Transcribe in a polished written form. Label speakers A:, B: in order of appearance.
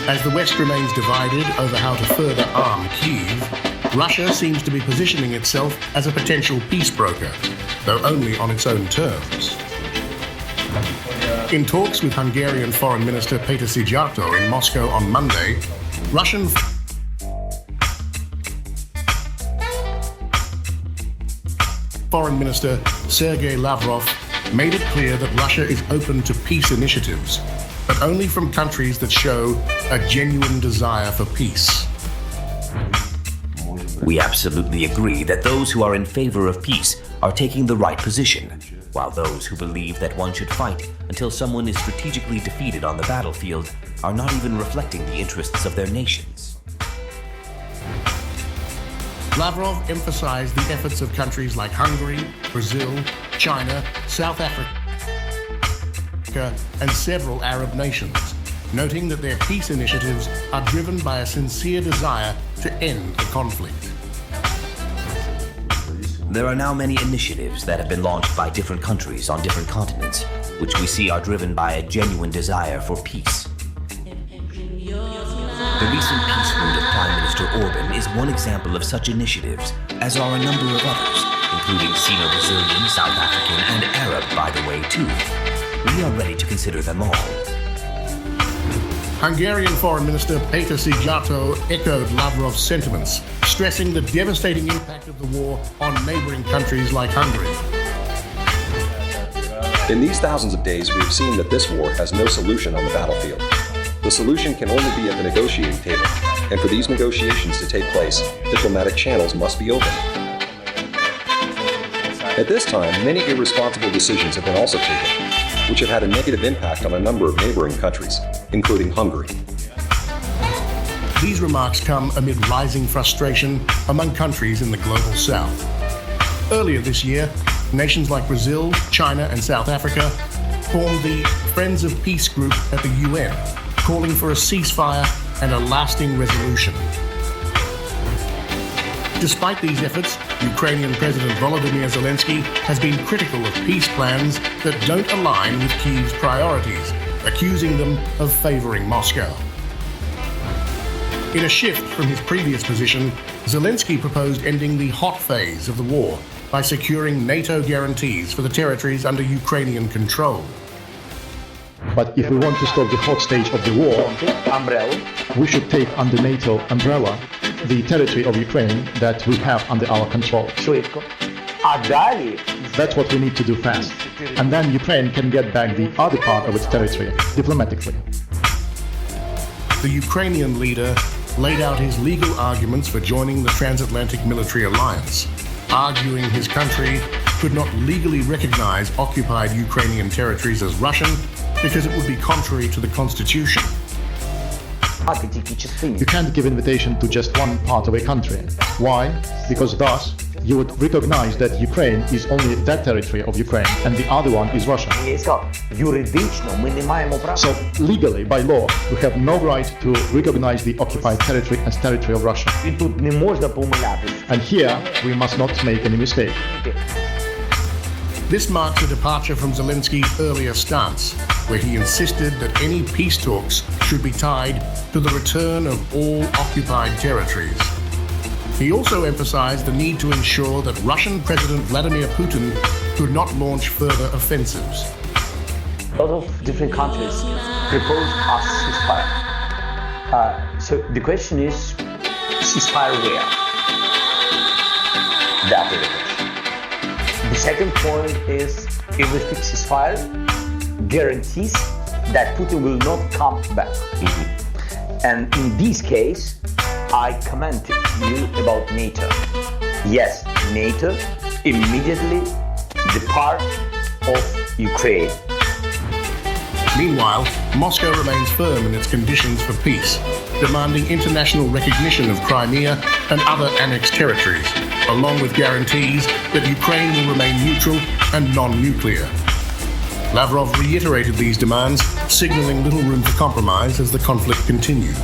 A: As the West remains divided over how to further arm Kyiv, Russia seems to be positioning itself as a potential peace broker, though only on its own terms. In talks with Hungarian Foreign Minister Péter Szijjártó in Moscow on Monday, Russian Foreign Minister Sergei Lavrov made it clear that Russia is open to peace initiatives, but only from countries that show a genuine desire for peace.
B: We absolutely agree that those who are in favor of peace are taking the right position, while those who believe that one should fight until someone is strategically defeated on the battlefield are not even reflecting the interests of their nations.
A: Lavrov emphasized the efforts of countries like Hungary, Brazil, China, South Africa, and several Arab nations, noting that their peace initiatives are driven by a sincere desire to end the conflict.
B: There are now many initiatives that have been launched by different countries on different continents, which we see are driven by a genuine desire for peace. The recent peace route of Prime Minister Orban is one example of such initiatives, as are a number of others, including Sino-Brazilian, South African, and Arab, by the way, too. We are ready to consider them all.
A: Hungarian Foreign Minister Péter Szijjártó echoed Lavrov's sentiments, stressing the devastating impact of the war on neighboring countries like Hungary.
C: In these thousands of days, we have seen that this war has no solution on the battlefield. The solution can only be at the negotiating table, and for these negotiations to take place, diplomatic channels must be opened. At this time, many irresponsible decisions have been also taken, which have had a negative impact on a number of neighboring countries, including Hungary.
A: These remarks come amid rising frustration among countries in the global south. Earlier this year, nations like Brazil, China, and South Africa formed the Friends of Peace group at the UN, calling for a ceasefire and a lasting resolution. Despite these efforts, Ukrainian President Volodymyr Zelensky has been critical of peace plans that don't align with Kyiv's priorities, accusing them of favoring Moscow. In a shift from his previous position, Zelensky proposed ending the hot phase of the war by securing NATO guarantees for the territories under Ukrainian control.
D: But if we want to stop the hot stage of the war, we should take under NATO umbrella the territory of Ukraine that we have under our control. That's what we need to do fast. And then Ukraine can get back the other part of its territory diplomatically.
A: The Ukrainian leader laid out his legal arguments for joining the transatlantic military alliance, arguing his country could not legally recognize occupied Ukrainian territories as Russian because it would be contrary to the constitution.
D: You can't give invitation to just one part of a country. Why? Because thus you would recognize that Ukraine is only that territory of Ukraine and the other one is Russia. So legally, by law, we have no right to recognize the occupied territory as territory of Russia. And here we must not make any mistake.
A: This marks a departure from Zelensky's earlier stance, where he insisted that any peace talks should be tied to the return of all occupied territories. He also emphasized the need to ensure that Russian President Vladimir Putin could not launch further offensives.
E: A lot of different countries proposed a ceasefire. So the question is, ceasefire where? That is the question. The second point is, if we fix ceasefire, guarantees that Putin will not come back. And in this case, I commented you about NATO. Yes, NATO immediately depart of Ukraine.
A: Meanwhile, Moscow remains firm in its conditions for peace, demanding international recognition of Crimea and other annexed territories, along with guarantees that Ukraine will remain neutral and non-nuclear. Lavrov reiterated these demands, signaling little room for compromise as the conflict continues.